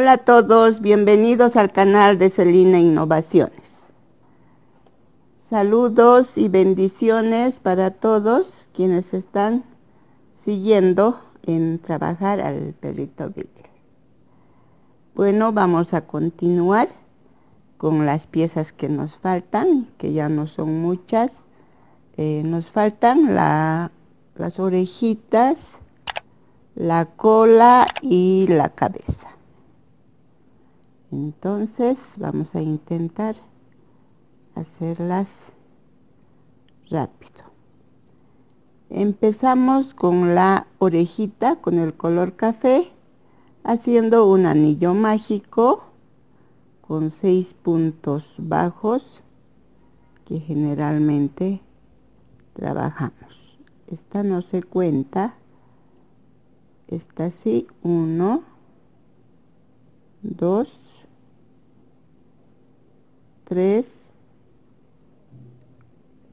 Hola a todos, bienvenidos al canal de Celina Innovaciones. Saludos y bendiciones para todos quienes están siguiendo en trabajar al perrito Beagle. Bueno, vamos a continuar con las piezas que nos faltan, que ya no son muchas. Nos faltan las orejitas, la cola y la cabeza. Entonces vamos a intentar hacerlas rápido. Empezamos con la orejita con el color café, haciendo un anillo mágico con 6 puntos bajos que generalmente trabajamos. Esta no se cuenta, esta sí, 1, 2, 3,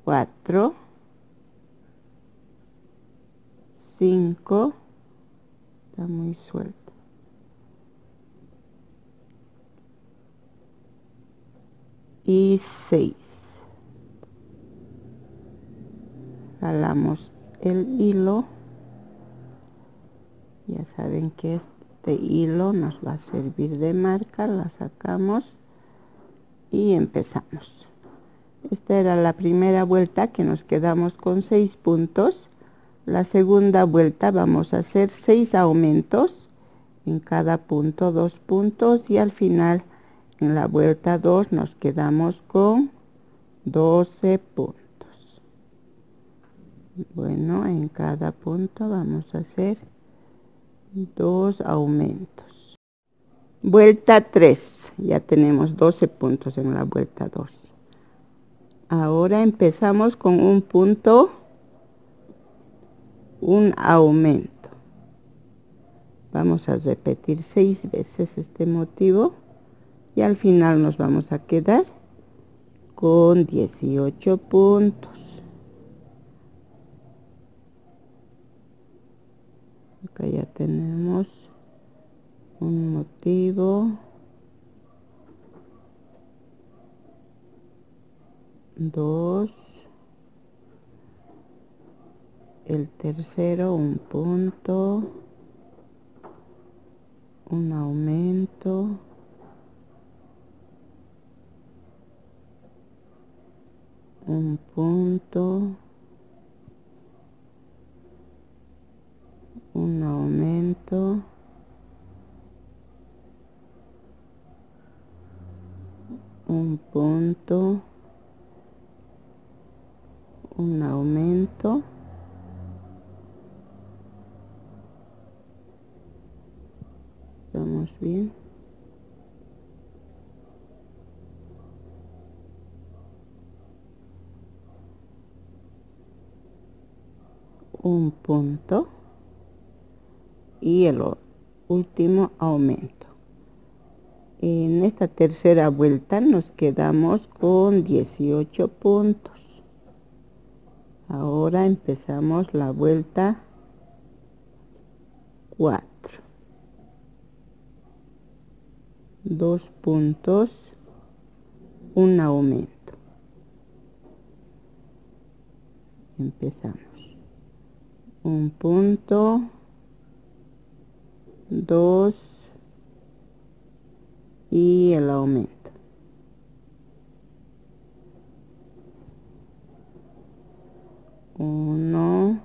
4, 5, está muy suelta, y 6. Jalamos el hilo, ya saben que este hilo nos va a servir de marca, la sacamos y empezamos. Esta era la primera vuelta, que nos quedamos con 6 puntos. La segunda vuelta vamos a hacer 6 aumentos, en cada punto 2 puntos, y al final en la vuelta 2 nos quedamos con 12 puntos. Bueno, en cada punto vamos a hacer 2 aumentos. Vuelta 3, ya tenemos 12 puntos en la vuelta 2. Ahora empezamos con un punto, un aumento. Vamos a repetir 6 veces este motivo y al final nos vamos a quedar con 18 puntos. Acá ya tenemos un motivo, 2, el tercero un punto, un aumento, un punto, un aumento, un punto, un aumento, estamos bien, un punto y el último aumento. En esta tercera vuelta nos quedamos con 18 puntos. Ahora empezamos la vuelta 4. 2 puntos, un aumento. Empezamos. Un punto, 2 y el aumento. Uno,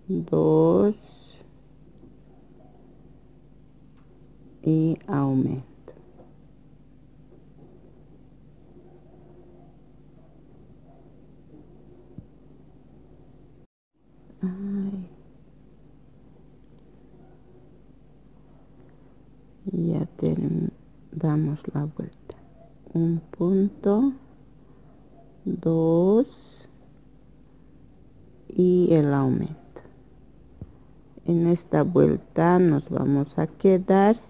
2 y aumento. Ay. Ya damos la vuelta. Un punto, 2 y el aumento. En esta vuelta nos vamos a quedar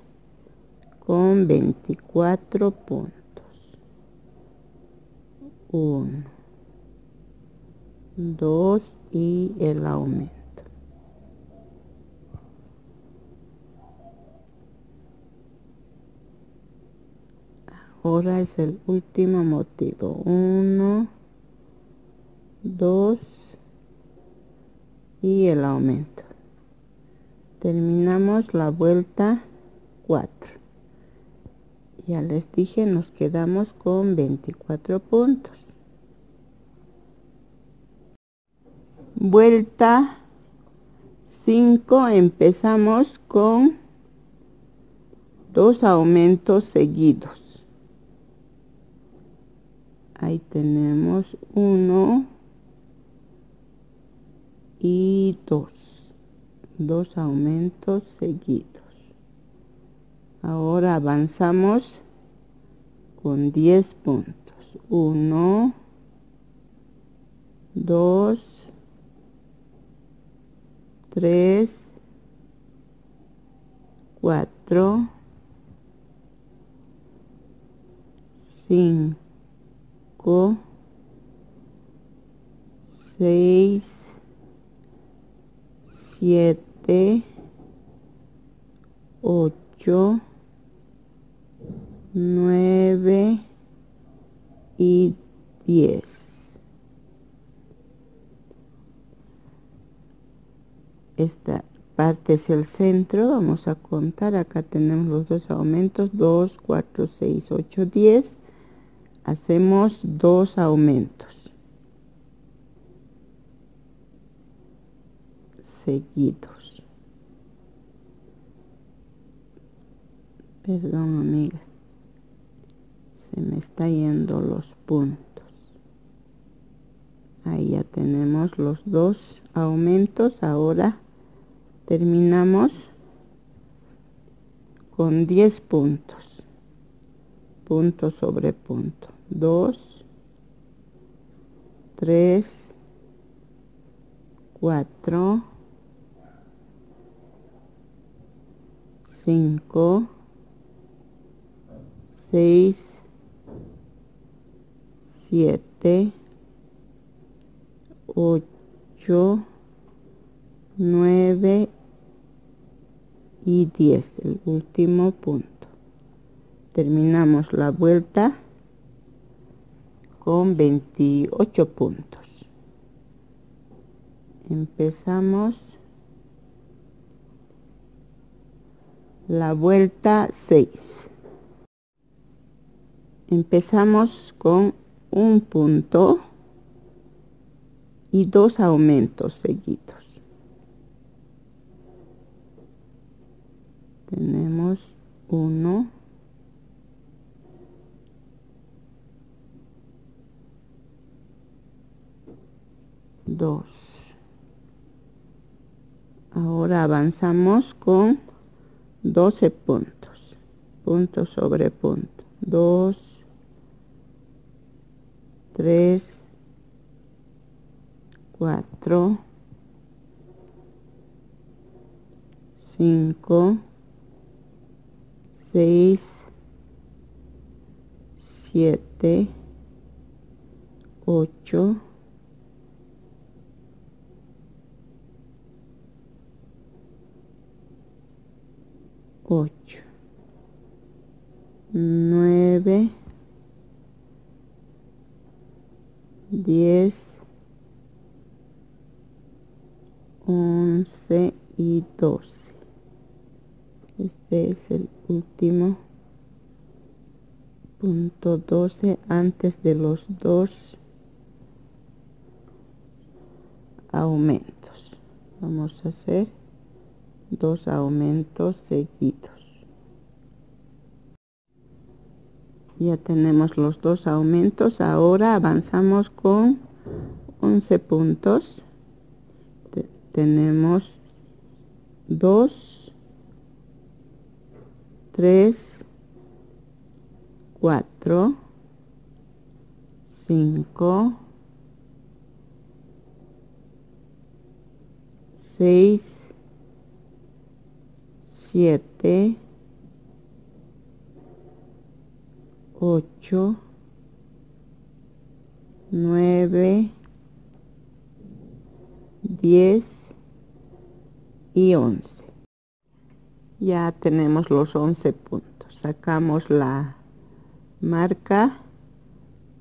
con 24 puntos. 1, 2 y el aumento. Ahora es el último motivo. 1, 2 y el aumento. Terminamos la vuelta 4. Ya les dije, nos quedamos con 24 puntos. Vuelta 5, empezamos con 2 aumentos seguidos. Ahí tenemos 1 y 2 aumentos seguidos. Ahora avanzamos con 10 puntos. 1, 2, 3, 4, 5, 6, 7, 8, 9 y 10. Esta parte es el centro. Vamos a contar. Acá tenemos los 2 aumentos. 2, 4, 6, 8, 10. Hacemos 2 aumentos seguidos. Perdón, amigas, se me está yendo los puntos. Ahí ya tenemos los 2 aumentos. Ahora terminamos con 10 puntos, punto sobre punto. 2, 3, 4, 5, 6, 7, 8, 9 y 10, el último punto. Terminamos la vuelta con 28 puntos. Empezamos la vuelta 6. Empezamos con un punto y 2 aumentos seguidos. Tenemos 1, 2. Ahora avanzamos con 12 puntos, punto sobre punto. 2, 3, 4, 5, 6, 7, 8, 9, 10, 11 y 12. Este es el último punto 12 antes de los 2 aumentos. Vamos a hacer 2 aumentos seguidos. Ya tenemos los 2 aumentos. Ahora avanzamos con 11 puntos. Tenemos 2, 3, 4, 5, 6, 7, 8, 9, 10 y 11. Ya tenemos los 11 puntos. Sacamos la marca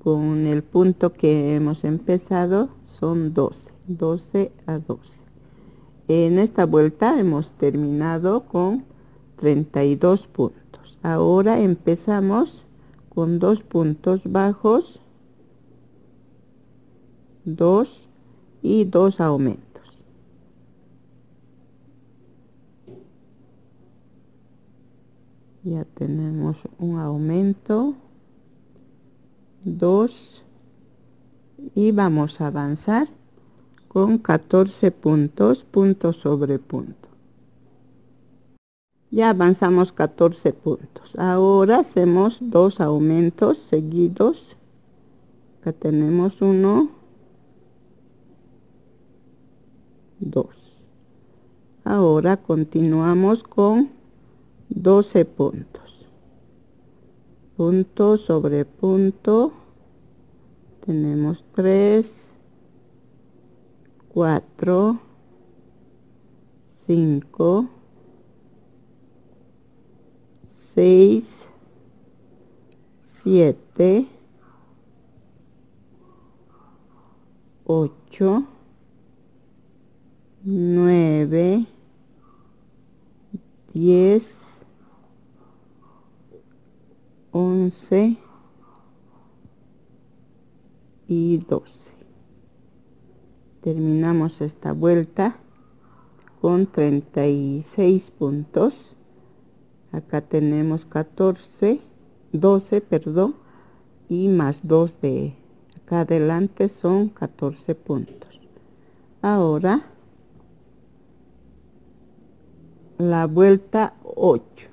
con el punto que hemos empezado, son 12 a 12. En esta vuelta hemos terminado con 32 puntos. Ahora empezamos con 2 puntos bajos, 2 y 2 aumentos. Ya tenemos un aumento, 2, y vamos a avanzar con 14 puntos, punto sobre punto. Ya avanzamos 14 puntos. Ahora hacemos 2 aumentos seguidos. Acá tenemos 1, 2. Ahora continuamos con 12 puntos. Punto sobre punto. Tenemos 3, 4, 5, 6, 7, 8, 9, 10, 11 y 12. Terminamos esta vuelta con 36 puntos. Acá tenemos 12, perdón, y más 2 de acá adelante son 14 puntos. Ahora la vuelta 8.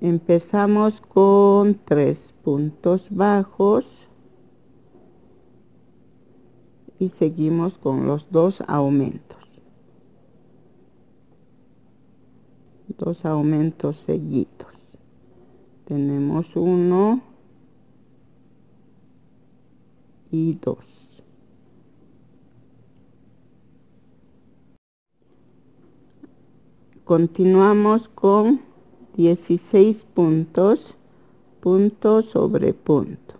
Empezamos con 3 puntos bajos y seguimos con los 2 aumentos. 2 aumentos seguidos. Tenemos 1 y 2. Continuamos con 16 puntos, punto sobre punto,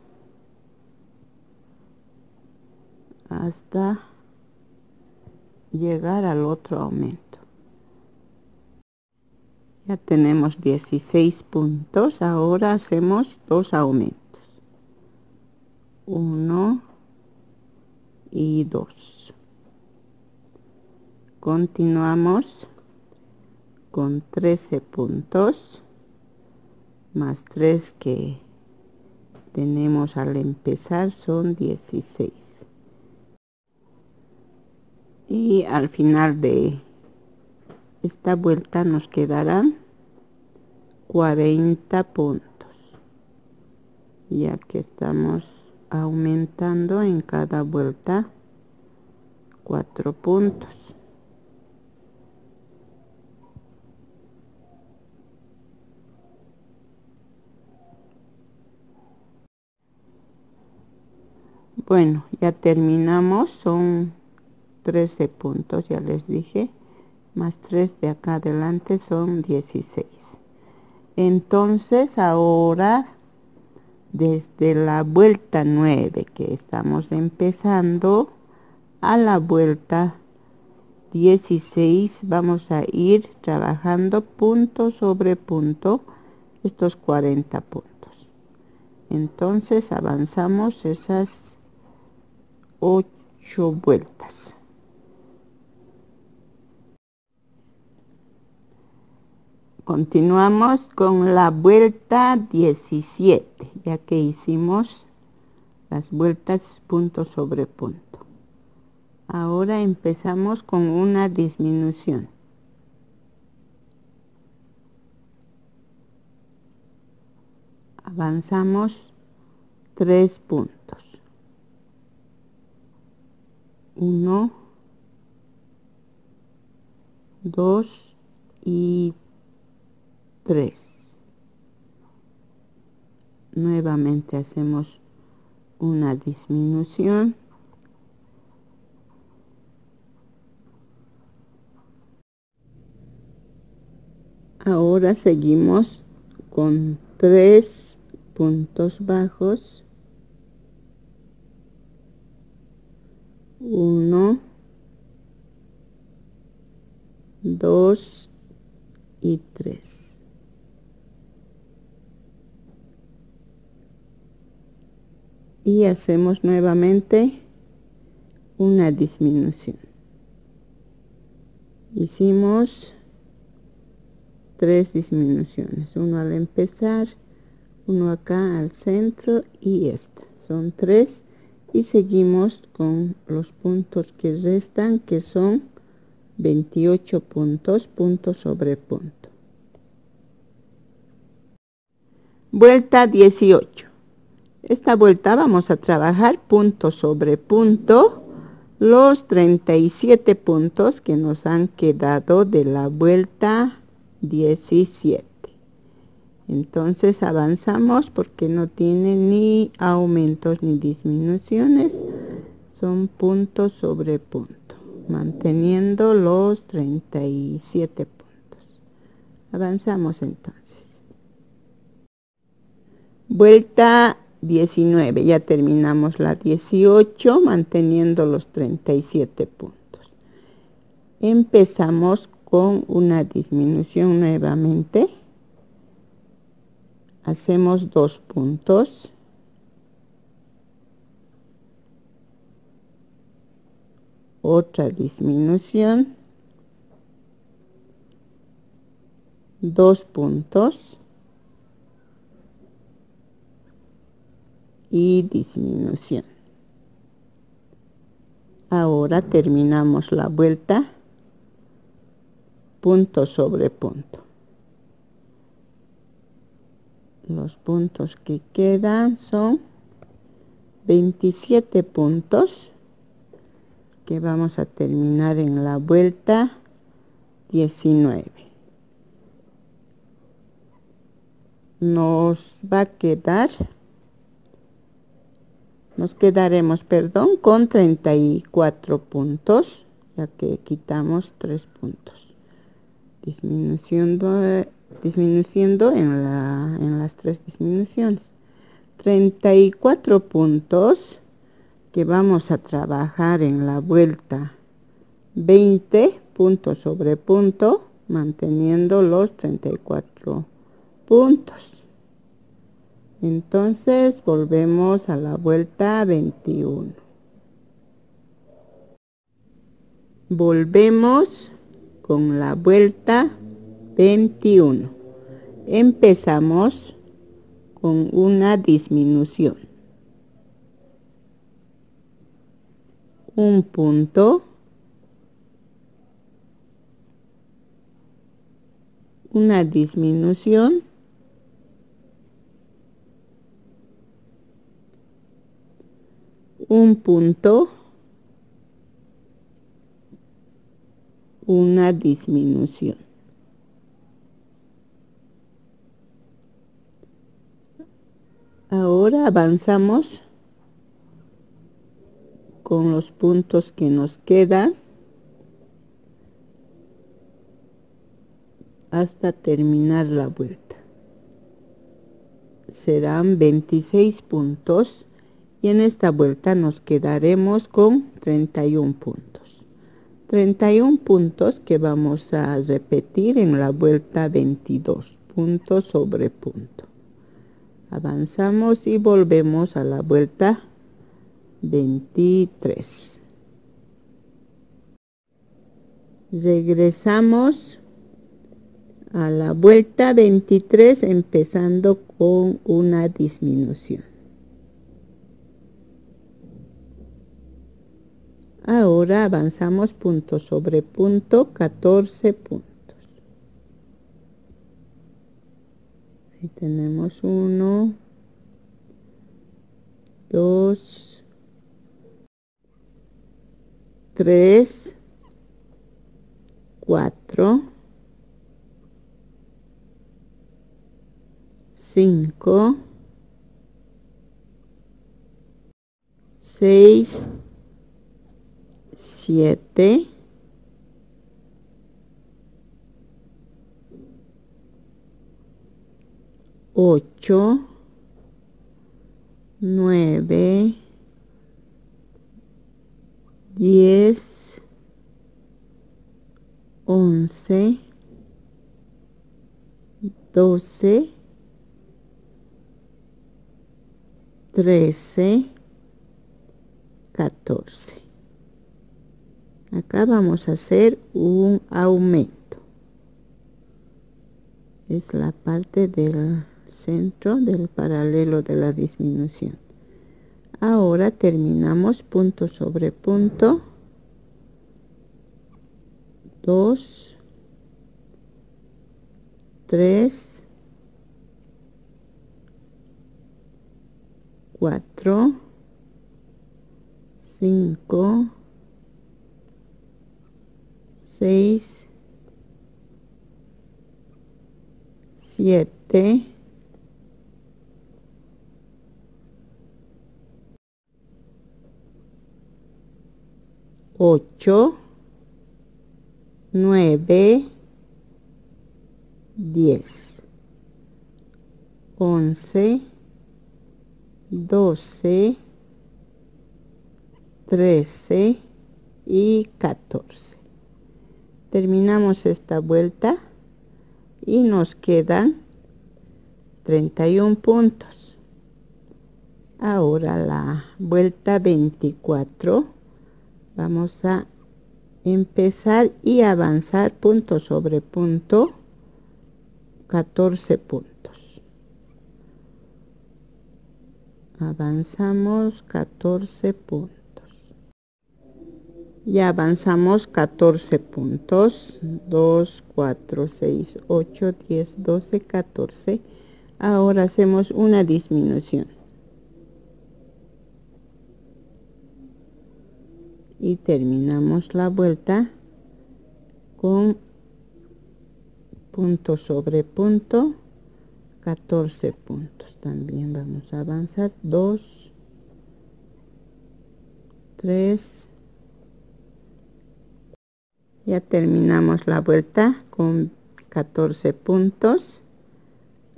hasta llegar al otro aumento. Ya tenemos 16 puntos. Ahora hacemos 2 aumentos, 1 y 2. Continuamos con 13 puntos más 3 que tenemos al empezar, son 16. Y al final de esta vuelta nos quedarán 40 puntos, ya que estamos aumentando en cada vuelta 4 puntos. Bueno, ya terminamos, son 13 puntos, ya les dije, más 3 de acá adelante son 16. Entonces ahora, desde la vuelta 9 que estamos empezando a la vuelta 16, vamos a ir trabajando punto sobre punto estos 40 puntos. Entonces avanzamos esas 8 vueltas. Continuamos con la vuelta 17, ya que hicimos las vueltas punto sobre punto. Ahora empezamos con una disminución. Avanzamos 3 puntos. 1, 2 y 3. Nuevamente hacemos una disminución. Ahora seguimos con 3 puntos bajos, 1, 2 y 3. Y hacemos nuevamente una disminución. Hicimos 3 disminuciones, uno al empezar, uno acá al centro y esta. Son 3 y seguimos con los puntos que restan, que son 28 puntos, punto sobre punto. Vuelta 18. Esta vuelta vamos a trabajar punto sobre punto los 37 puntos que nos han quedado de la vuelta 17. Entonces avanzamos porque no tiene ni aumentos ni disminuciones, son punto sobre punto, manteniendo los 37 puntos. Avanzamos entonces. Vuelta 19, ya terminamos la 18 manteniendo los 37 puntos. Empezamos con una disminución nuevamente. Hacemos 2 puntos. Otra disminución. 2 puntos. Y disminución. Ahora terminamos la vuelta punto sobre punto. Los puntos que quedan son 27 puntos que vamos a terminar en la vuelta 19. Nos quedaremos, con 34 puntos, ya que quitamos 3 puntos, disminuyendo en las 3 disminuciones. 34 puntos que vamos a trabajar en la vuelta 20 punto sobre punto, manteniendo los 34 puntos. Entonces volvemos a la vuelta 21. Volvemos con la vuelta 21. Empezamos con una disminución. Un punto. Una disminución. Un punto. Una disminución. Ahora avanzamos con los puntos que nos quedan hasta terminar la vuelta. Serán 26 puntos y en esta vuelta nos quedaremos con 31 puntos. 31 puntos que vamos a repetir en la vuelta 22, punto sobre punto. Avanzamos y volvemos a la vuelta 23. Regresamos a la vuelta 23 empezando con una disminución. Ahora avanzamos punto sobre punto, 14 puntos. Ahí tenemos 1, 2, 3, 4, 5, 6, 7, 8, 8, 9, 10, 11, 12, 13, 14. Acá vamos a hacer un aumento. Es la parte del centro del paralelo de la disminución. Ahora terminamos punto sobre punto, 2, 3, 4, 5, 6, 7, 8, 9, 10, 11, 12, 13 y 14. Terminamos esta vuelta y nos quedan 31 puntos. Ahora la vuelta 24 vamos a empezar y avanzar punto sobre punto, 14 puntos. Avanzamos 14 puntos. Ya avanzamos 14 puntos, 2, 4, 6, 8, 10, 12, 14. Ahora hacemos una disminución. Y terminamos la vuelta con punto sobre punto, 14 puntos. También vamos a avanzar 2, 3. Ya terminamos la vuelta con 14 puntos.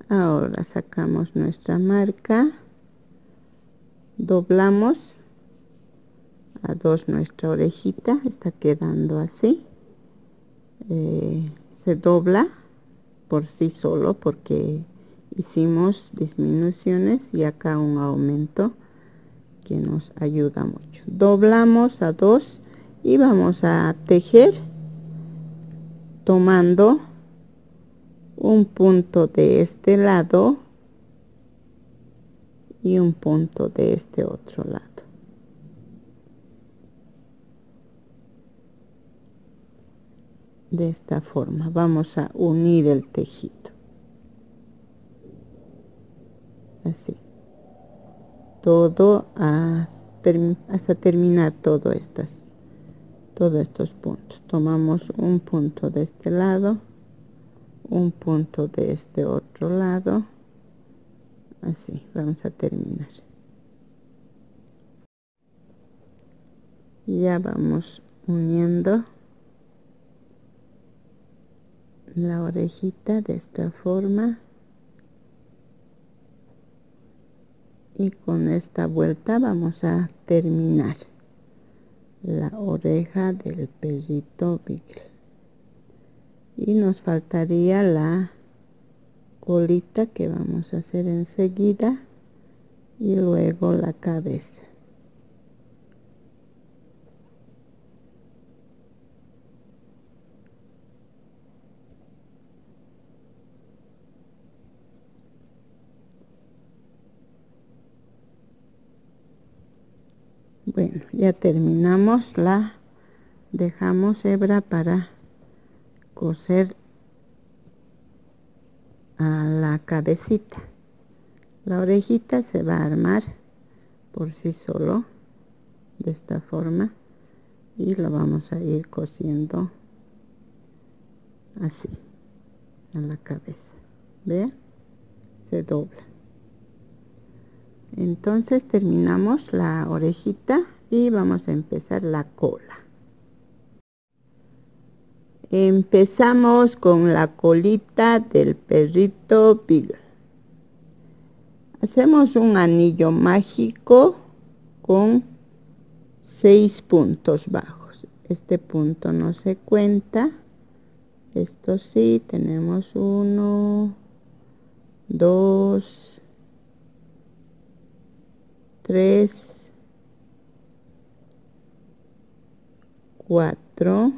Ahora sacamos nuestra marca, doblamos a 2 nuestra orejita, está quedando así. Se dobla por sí solo porque hicimos disminuciones y acá un aumento que nos ayuda mucho. Doblamos a 2 y vamos a tejer tomando un punto de este lado y un punto de este otro lado. De esta forma vamos a unir el tejido, así, todo hasta terminar todos estos puntos. Tomamos un punto de este lado, un punto de este otro lado, así vamos a terminar. Ya vamos uniendo la orejita de esta forma y con esta vuelta vamos a terminar la oreja del perrito Beagle y nos faltaría la colita que vamos a hacer enseguida y luego la cabeza. Bueno, ya terminamos dejamos hebra para coser a la cabecita. La orejita se va a armar por sí solo de esta forma y lo vamos a ir cosiendo así a la cabeza. ¿Vean? Se dobla. Entonces terminamos la orejita y vamos a empezar la cola. Empezamos con la colita del perrito Beagle. Hacemos un anillo mágico con 6 puntos bajos. Este punto no se cuenta. Esto sí, tenemos 1, 2, 3, 4,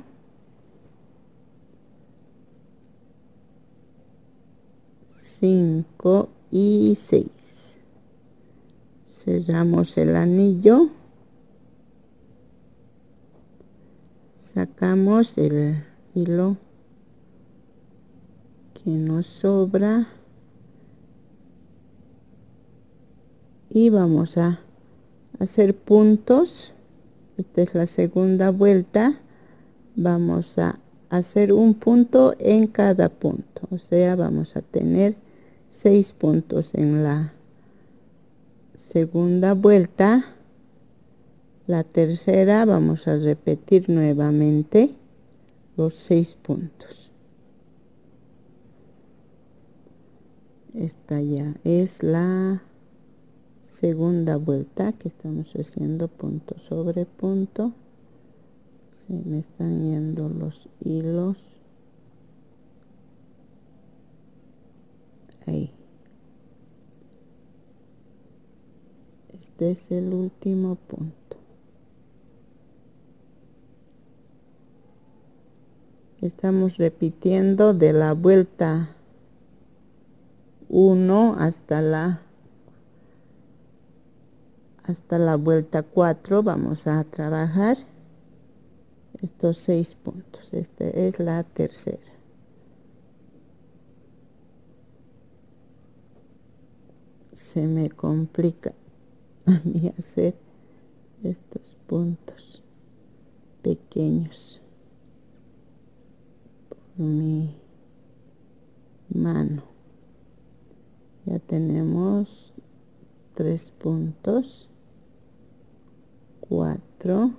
5 y 6. Cerramos el anillo, sacamos el hilo que nos sobra y vamos a hacer puntos. Esta es la segunda vuelta. Vamos a hacer un punto en cada punto, o sea, vamos a tener 6 puntos en la segunda vuelta. La tercera vamos a repetir nuevamente los 6 puntos. Esta ya es la segunda vuelta que estamos haciendo punto sobre punto. Se me están yendo los hilos. Ahí. Este es el último punto. Estamos repitiendo de la vuelta 1 hasta la vuelta 4. Vamos a trabajar estos 6 puntos. Esta es la tercera. Se me complica a mí hacer estos puntos pequeños por mi mano. Ya tenemos 3 puntos, 4,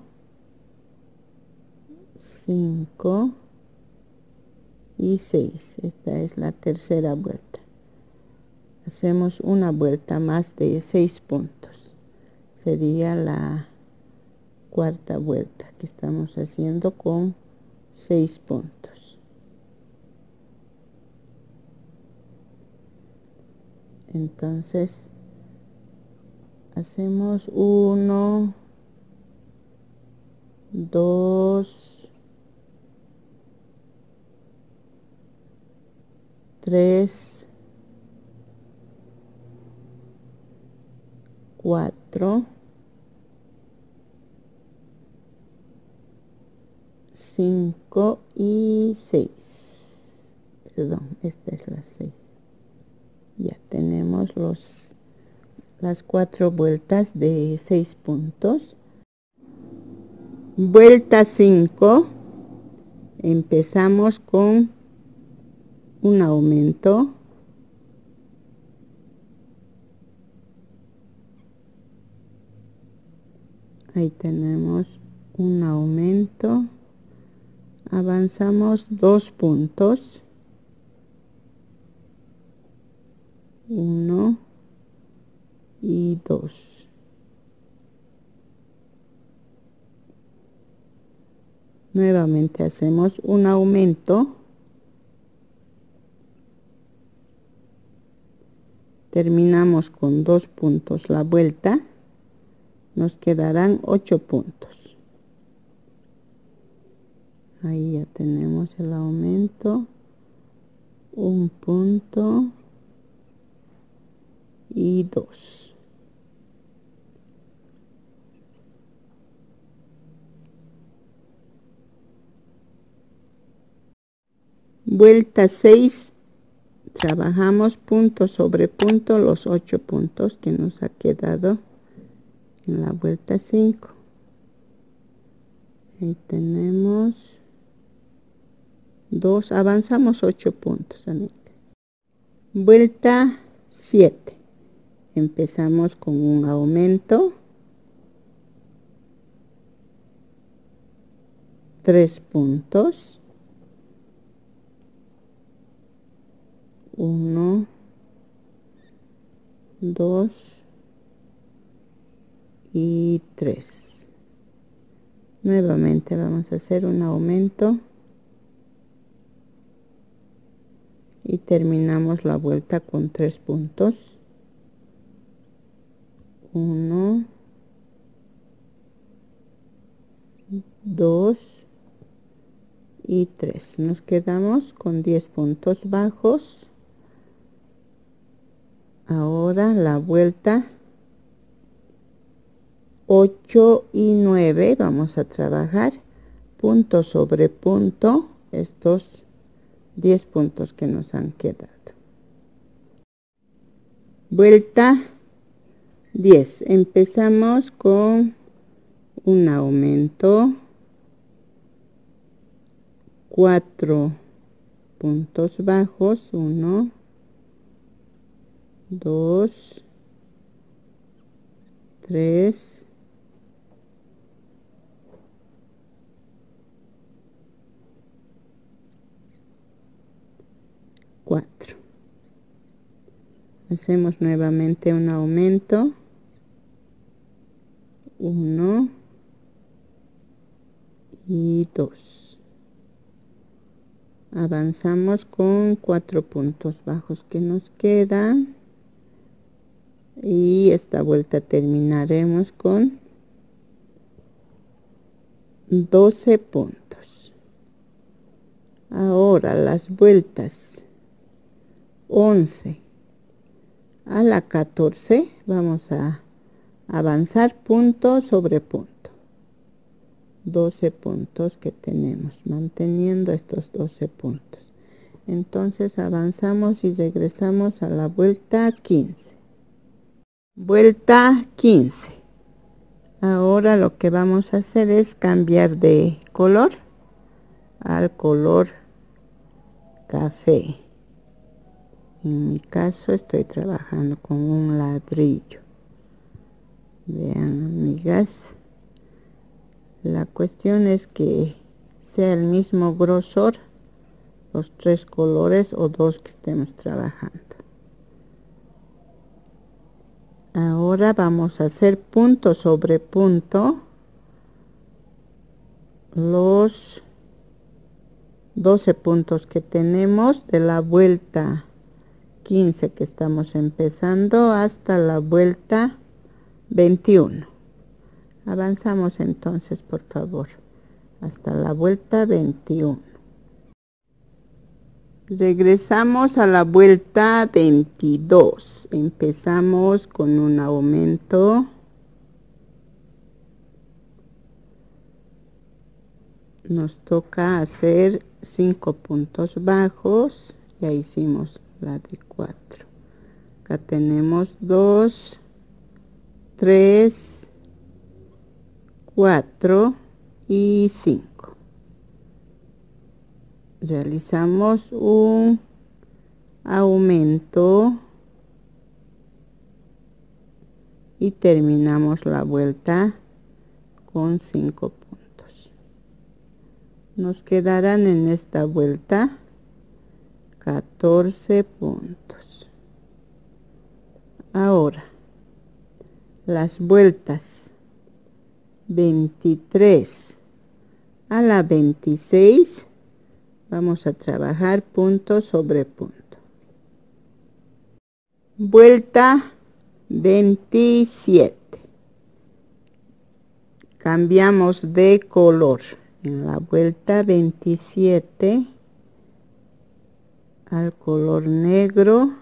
5 y 6. Esta es la tercera vuelta. Hacemos una vuelta más de 6 puntos. Sería la cuarta vuelta que estamos haciendo con 6 puntos. Entonces hacemos 1, 2, 3, 4, 5 y 6. Perdón, esta es la 6. Ya tenemos las 4 vueltas de 6 puntos. Vuelta 5. Empezamos con un aumento. Ahí tenemos un aumento. Avanzamos 2 puntos. 1 y 2. Nuevamente hacemos un aumento. Terminamos con 2 puntos la vuelta. Nos quedarán 8 puntos. Ahí ya tenemos el aumento. Un punto y 2. Vuelta 6. Trabajamos punto sobre punto los 8 puntos que nos ha quedado en la vuelta 5. Ahí tenemos 2, avanzamos 8 puntos, amigas. Vuelta 7. Empezamos con un aumento. 3 puntos. 1, 2 y 3. Nuevamente vamos a hacer un aumento y terminamos la vuelta con 3 puntos. 1, 2 y 3. Nos quedamos con 10 puntos bajos. Ahora la vuelta 8 y 9 vamos a trabajar punto sobre punto estos 10 puntos que nos han quedado. Vuelta 10. Empezamos con un aumento, 4 puntos bajos, 1, 2, 3, 4. Hacemos nuevamente un aumento, 1 y 2. Avanzamos con 4 puntos bajos que nos quedan y esta vuelta terminaremos con 12 puntos. Ahora las vueltas 11 a la 14 vamos a avanzar punto sobre punto. 12 puntos que tenemos, manteniendo estos 12 puntos. Entonces avanzamos y regresamos a la vuelta 15. Vuelta 15. Ahora lo que vamos a hacer es cambiar de color al color café. En mi caso estoy trabajando con un ladrillo. Vean, amigas. La cuestión es que sea el mismo grosor los 3 colores o 2 que estemos trabajando. Ahora vamos a hacer punto sobre punto los 12 puntos que tenemos de la vuelta 15 que estamos empezando hasta la vuelta 21. Avanzamos entonces, por favor, hasta la vuelta 21. Regresamos a la vuelta 22. Empezamos con un aumento. Nos toca hacer 5 puntos bajos. Ya hicimos la de 4. Acá tenemos 2, 3, 4 y 5. Realizamos un aumento y terminamos la vuelta con 5 puntos. Nos quedarán en esta vuelta 14 puntos. Ahora las vueltas 23 a la 26 vamos a trabajar punto sobre punto. Vuelta 27. Cambiamos de color en la vuelta 27 al color negro,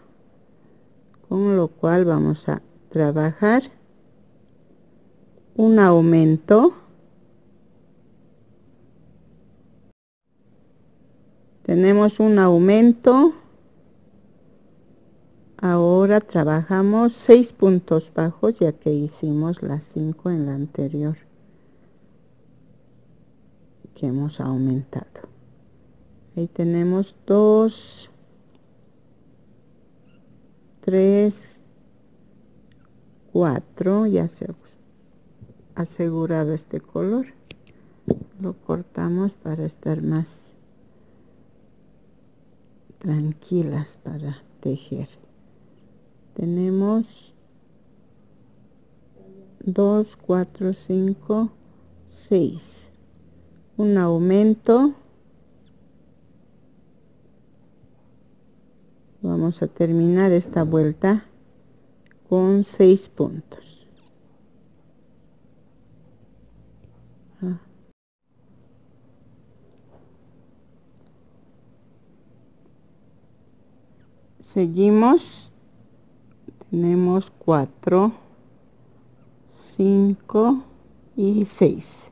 con lo cual vamos a trabajar un aumento. Tenemos un aumento. Ahora trabajamos 6 puntos bajos, ya que hicimos las 5 en la anterior que hemos aumentado. Ahí tenemos 2, 3, 4. Ya se ha asegurado este color. Lo cortamos para estar más tranquilas para tejer. tenemos 2, 4, 5, 6, un aumento. Vamos a terminar esta vuelta con 6 puntos. Seguimos, tenemos 4, 5 y 6.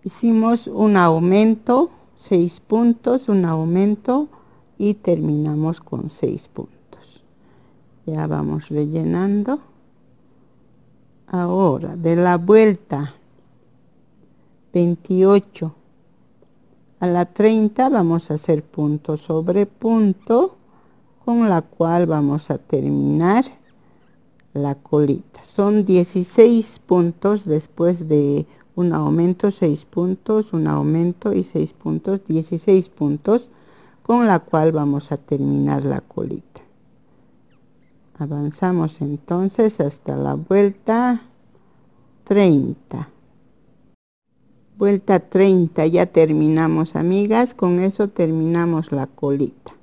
Hicimos un aumento, 6 puntos, un aumento y terminamos con 6 puntos. Ya vamos rellenando. Ahora, de la vuelta 28 a la 30 vamos a hacer punto sobre punto, con la cual vamos a terminar la colita. Son 16 puntos después de un aumento, 6 puntos, un aumento y 6 puntos, 16 puntos, con la cual vamos a terminar la colita. Avanzamos entonces hasta la vuelta 30. Vuelta 30, ya terminamos, amigas, con eso terminamos la colita.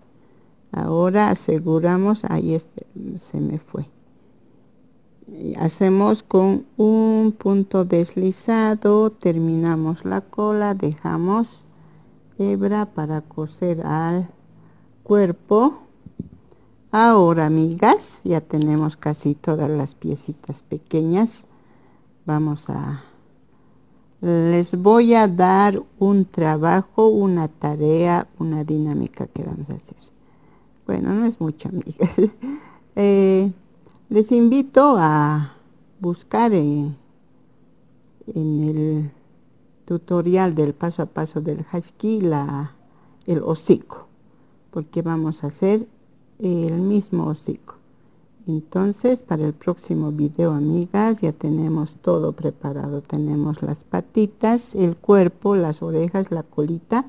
Ahora aseguramos, ahí se me fue. Hacemos con un punto deslizado, terminamos la cola, dejamos hebra para coser al cuerpo. Ahora, amigas, ya tenemos casi todas las piecitas pequeñas. Les voy a dar un trabajo, una tarea, una dinámica que vamos a hacer. Bueno, no es mucho, amigas. Les invito a buscar en el tutorial del paso a paso del hashki el hocico, porque vamos a hacer el mismo hocico. Entonces, para el próximo video, amigas, ya tenemos todo preparado. Tenemos las patitas, el cuerpo, las orejas, la colita.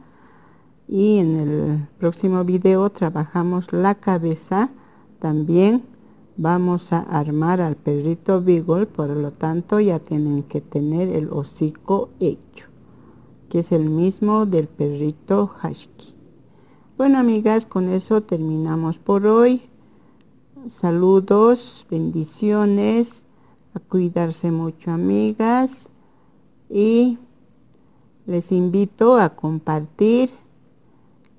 Y en el próximo video trabajamos la cabeza. También vamos a armar al perrito Beagle, por lo tanto ya tienen que tener el hocico hecho, que es el mismo del perrito husky. Bueno, amigas, con eso terminamos por hoy. Saludos, bendiciones, a cuidarse mucho, amigas, y les invito a compartir,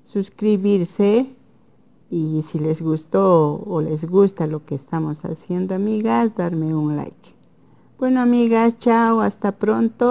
suscribirse, y si les gustó o les gusta lo que estamos haciendo, amigas, darme un like. Bueno, amigas, chao, hasta pronto.